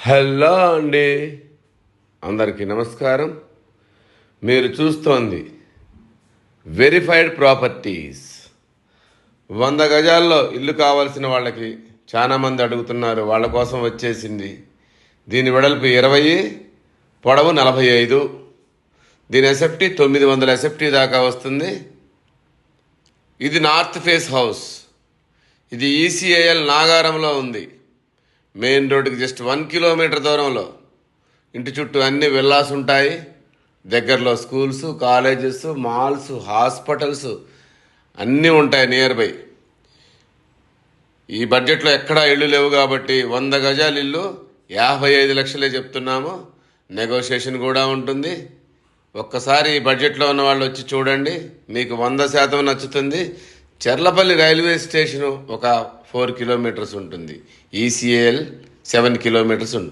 Hello అండి, అందరికీ నమస్కారం. మీరు చూస్తోంది వెరిఫైడ్ ప్రాపర్టీస్. 100 గజాల్లో ఇల్లు కావాల్సిన వాళ్ళకి చాలామంది అడుగుతున్నారు. వాళ్ళ కోసం వచ్చేసింది. దీని వెడల్పు 20, పొడవు 45. దీని ఎసెప్టీ 900 ఎసెప్టీ దాకా వస్తుంది. ఇది నార్త్ ఫేస్ హౌస్. ఇది ఈసీఐఎల్ నాగారంలో ఉంది. మెయిన్ రోడ్డుకి జస్ట్ 1 కిలోమీటర్ దూరంలో. ఇంటి చుట్టూ అన్ని విల్లాస్ ఉంటాయి. దగ్గరలో స్కూల్స్, కాలేజెస్, మాల్స్, హాస్పిటల్స్ అన్నీ ఉంటాయి నియర్ బై. ఈ బడ్జెట్లో ఎక్కడా ఇళ్ళు లేవు కాబట్టి 100 గజాల ఇల్లు 55 లక్షలే చెప్తున్నాము. నెగోషియేషన్ కూడా ఉంటుంది. ఒక్కసారి ఈ బడ్జెట్లో ఉన్న వాళ్ళు వచ్చి చూడండి, మీకు 100% నచ్చుతుంది. చెర్లపల్లి రైల్వే స్టేషను ఒక 4 కిలోమీటర్స్ ఉంటుంది. ఈసీఏఎల్ 7 కిలోమీటర్స్ ఉంటుంది.